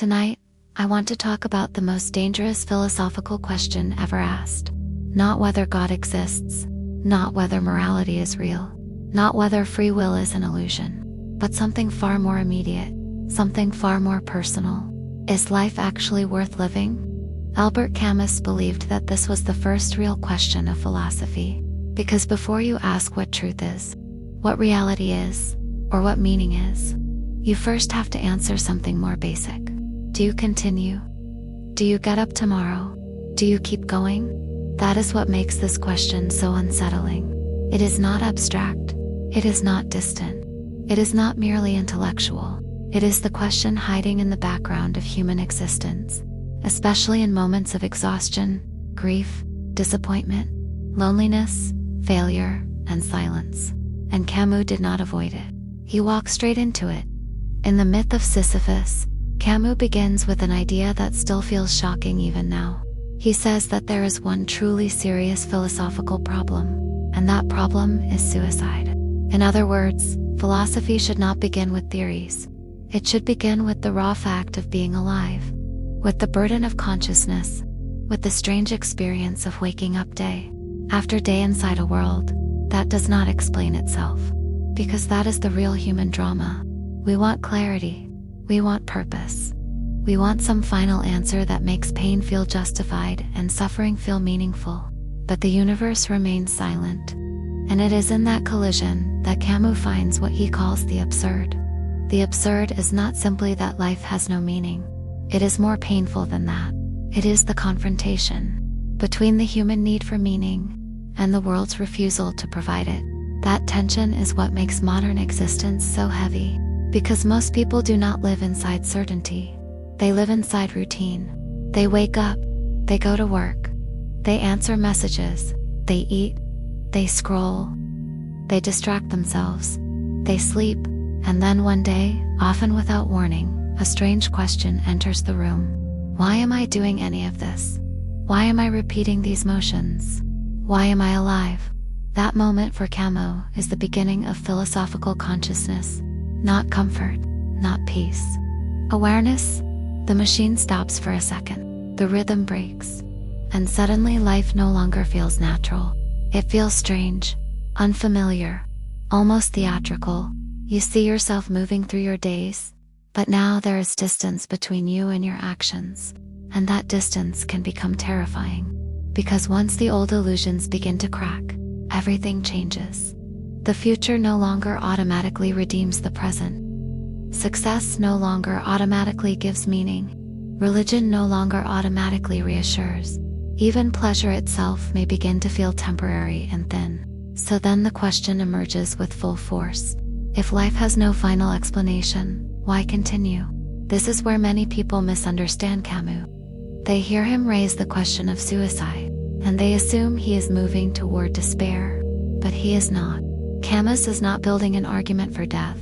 Tonight, I want to talk about the most dangerous philosophical question ever asked. Not whether God exists, not whether morality is real, not whether free will is an illusion, but something far more immediate, something far more personal. Is life actually worth living? Albert Camus believed that this was the first real question of philosophy, because before you ask what truth is, what reality is, or what meaning is, you first have to answer something more basic. Do you continue? Do you get up tomorrow? Do you keep going? That is what makes this question so unsettling. It is not abstract. It is not distant. It is not merely intellectual. It is the question hiding in the background of human existence, especially in moments of exhaustion, grief, disappointment, loneliness, failure, and silence. And Camus did not avoid it. He walked straight into it. In the Myth of Sisyphus, Camus begins with an idea that still feels shocking even now. He says that there is one truly serious philosophical problem, and that problem is suicide. In other words, philosophy should not begin with theories. It should begin with the raw fact of being alive, with the burden of consciousness, with the strange experience of waking up day after day inside a world that does not explain itself. Because that is the real human drama. We want clarity. We want purpose. We want some final answer that makes pain feel justified and suffering feel meaningful. But the universe remains silent. And it is in that collision that Camus finds what he calls the absurd. The absurd is not simply that life has no meaning. It is more painful than that. It is the confrontation between the human need for meaning and the world's refusal to provide it. That tension is what makes modern existence so heavy, because most people do not live inside certainty. They live inside routine. They wake up, they go to work, they answer messages, they eat, they scroll, they distract themselves, they sleep, and then one day, often without warning, a strange question enters the room. Why am I doing any of this? Why am I repeating these motions? Why am I alive? That moment for Camus is the beginning of philosophical consciousness, not comfort, not peace. Awareness, the machine stops for a second, the rhythm breaks, and suddenly life no longer feels natural. It feels strange, unfamiliar, almost theatrical. You see yourself moving through your days, but now there is distance between you and your actions, and that distance can become terrifying, because once the old illusions begin to crack, everything changes. The future no longer automatically redeems the present. Success no longer automatically gives meaning. Religion no longer automatically reassures. Even pleasure itself may begin to feel temporary and thin. So then the question emerges with full force. If life has no final explanation, why continue? This is where many people misunderstand Camus. They hear him raise the question of suicide, and they assume he is moving toward despair. But he is not. Camus is not building an argument for death.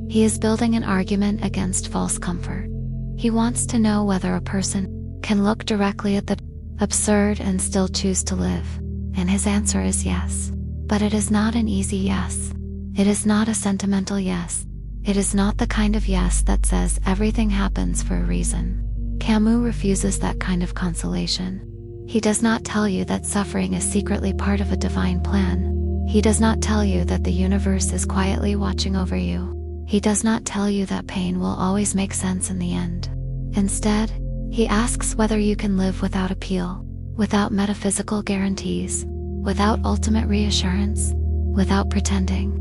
He is building an argument against false comfort. He wants to know whether a person can look directly at the absurd and still choose to live. And his answer is yes. But it is not an easy yes. It is not a sentimental yes. It is not the kind of yes that says everything happens for a reason. Camus refuses that kind of consolation. He does not tell you that suffering is secretly part of a divine plan. He does not tell you that the universe is quietly watching over you. He does not tell you that pain will always make sense in the end. Instead, he asks whether you can live without appeal, without metaphysical guarantees, without ultimate reassurance, without pretending.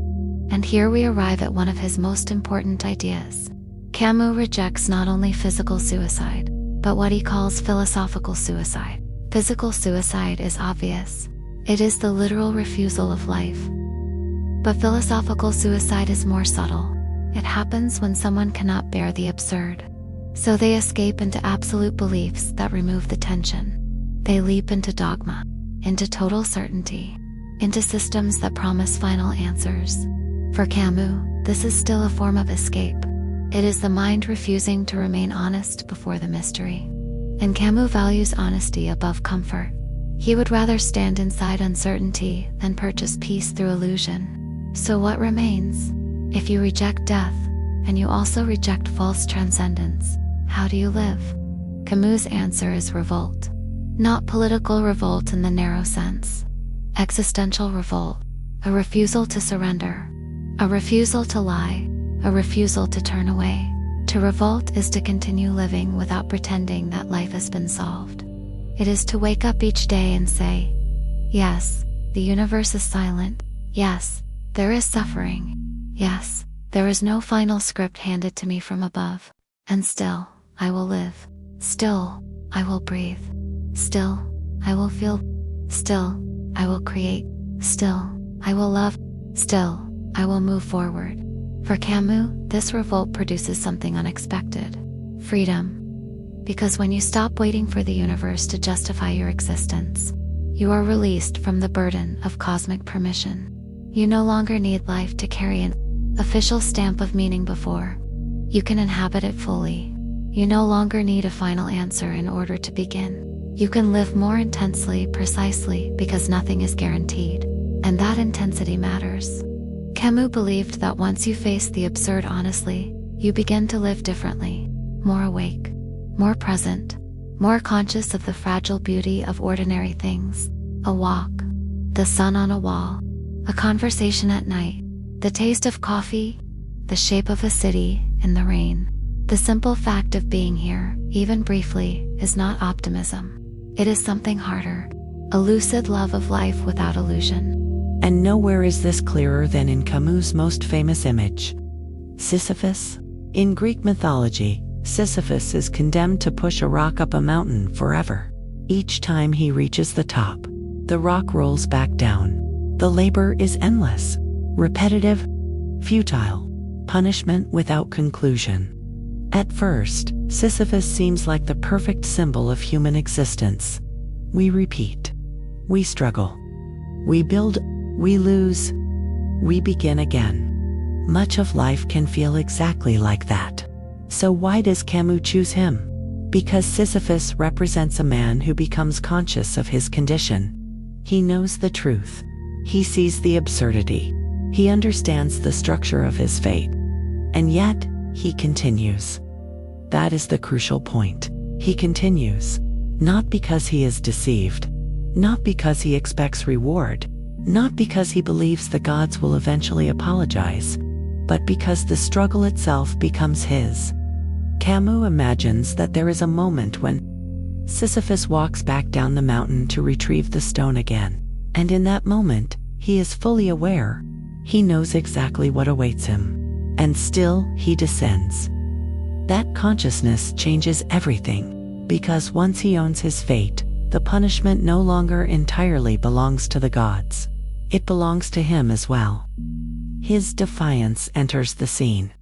And here we arrive at one of his most important ideas. Camus rejects not only physical suicide, but what he calls philosophical suicide. Physical suicide is obvious. It is the literal refusal of life. But philosophical suicide is more subtle. It happens when someone cannot bear the absurd. So they escape into absolute beliefs that remove the tension. They leap into dogma, into total certainty, into systems that promise final answers. For Camus, this is still a form of escape. It is the mind refusing to remain honest before the mystery. And Camus values honesty above comfort. He would rather stand inside uncertainty than purchase peace through illusion. So what remains? If you reject death, and you also reject false transcendence, how do you live? Camus' answer is revolt. Not political revolt in the narrow sense. Existential revolt, a refusal to surrender, a refusal to lie, a refusal to turn away. To revolt is to continue living without pretending that life has been solved. It is to wake up each day and say, yes, the universe is silent. Yes, there is suffering. Yes, there is no final script handed to me from above. And still, I will live. Still, I will breathe. Still, I will feel. Still, I will create. Still, I will love. Still, I will move forward. For Camus, this revolt produces something unexpected: freedom. Because when you stop waiting for the universe to justify your existence, you are released from the burden of cosmic permission. You no longer need life to carry an official stamp of meaning before. You can inhabit it fully. You no longer need a final answer in order to begin. You can live more intensely, precisely because nothing is guaranteed. And that intensity matters. Camus believed that once you face the absurd honestly, you begin to live differently, more awake, more present, more conscious of the fragile beauty of ordinary things. A walk, the sun on a wall, a conversation at night, the taste of coffee, the shape of a city in the rain. The simple fact of being here, even briefly, is not optimism. It is something harder, a lucid love of life without illusion. And nowhere is this clearer than in Camus' most famous image, Sisyphus. In Greek mythology, Sisyphus is condemned to push a rock up a mountain forever. Each time he reaches the top, the rock rolls back down. The labor is endless, repetitive, futile, punishment without conclusion. At first, Sisyphus seems like the perfect symbol of human existence. We repeat. We struggle. We build. We lose. We begin again. Much of life can feel exactly like that. So why does Camus choose him? Because Sisyphus represents a man who becomes conscious of his condition. He knows the truth. He sees the absurdity. He understands the structure of his fate. And yet, he continues. That is the crucial point. He continues. Not because he is deceived. Not because he expects reward. Not because he believes the gods will eventually apologize. But because the struggle itself becomes his. Camus imagines that there is a moment when Sisyphus walks back down the mountain to retrieve the stone again. And in that moment, he is fully aware. He knows exactly what awaits him. And still, he descends. That consciousness changes everything, because once he owns his fate, the punishment no longer entirely belongs to the gods. It belongs to him as well. His defiance enters the scene.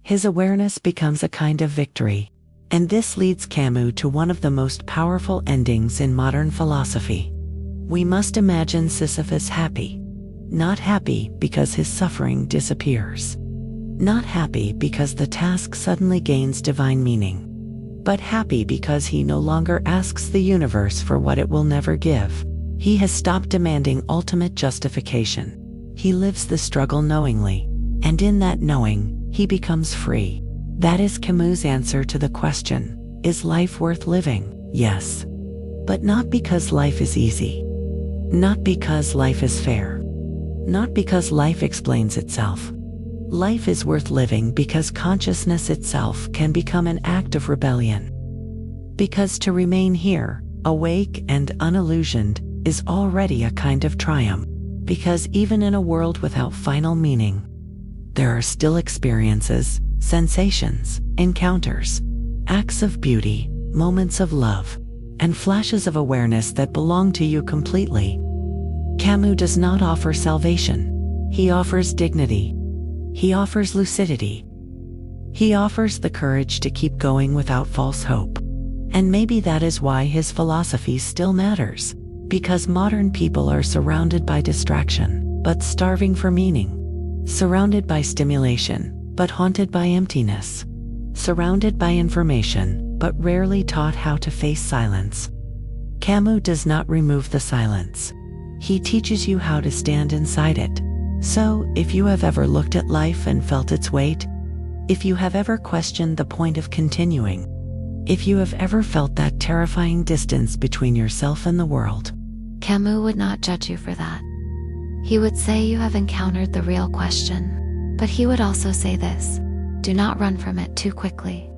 His awareness becomes a kind of victory. And this leads Camus to one of the most powerful endings in modern philosophy. We must imagine Sisyphus happy. Not happy because his suffering disappears. Not happy because the task suddenly gains divine meaning. But happy because he no longer asks the universe for what it will never give. He has stopped demanding ultimate justification. He lives the struggle knowingly. And in that knowing, he becomes free. That is Camus' answer to the question, is life worth living? Yes. But not because life is easy. Not because life is fair. Not because life explains itself. Life is worth living because consciousness itself can become an act of rebellion. Because to remain here, awake and unillusioned, is already a kind of triumph. Because even in a world without final meaning, there are still experiences, sensations, encounters, acts of beauty, moments of love, and flashes of awareness that belong to you completely. Camus does not offer salvation. He offers dignity. He offers lucidity. He offers the courage to keep going without false hope. And maybe that is why his philosophy still matters. Because modern people are surrounded by distraction, but starving for meaning. Surrounded by stimulation, but haunted by emptiness. Surrounded by information, but rarely taught how to face silence. Camus does not remove the silence. He teaches you how to stand inside it. So, if you have ever looked at life and felt its weight, if you have ever questioned the point of continuing, If you have ever felt that terrifying distance between yourself and the world, Camus would not judge you for that. He would say you have encountered the real question, but he would also say this: do not run from it too quickly.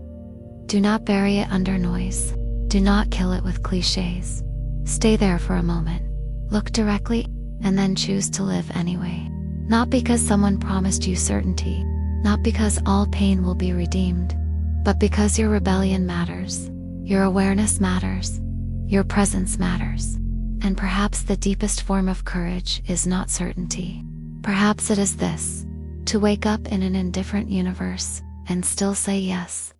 Do not bury it under noise. Do not kill it with cliches. Stay there for a moment. Look directly, and then choose to live anyway. Not because someone promised you certainty, not because all pain will be redeemed, but because your rebellion matters, your awareness matters, your presence matters. And perhaps the deepest form of courage is not certainty. Perhaps it is this: to wake up in an indifferent universe and still say yes.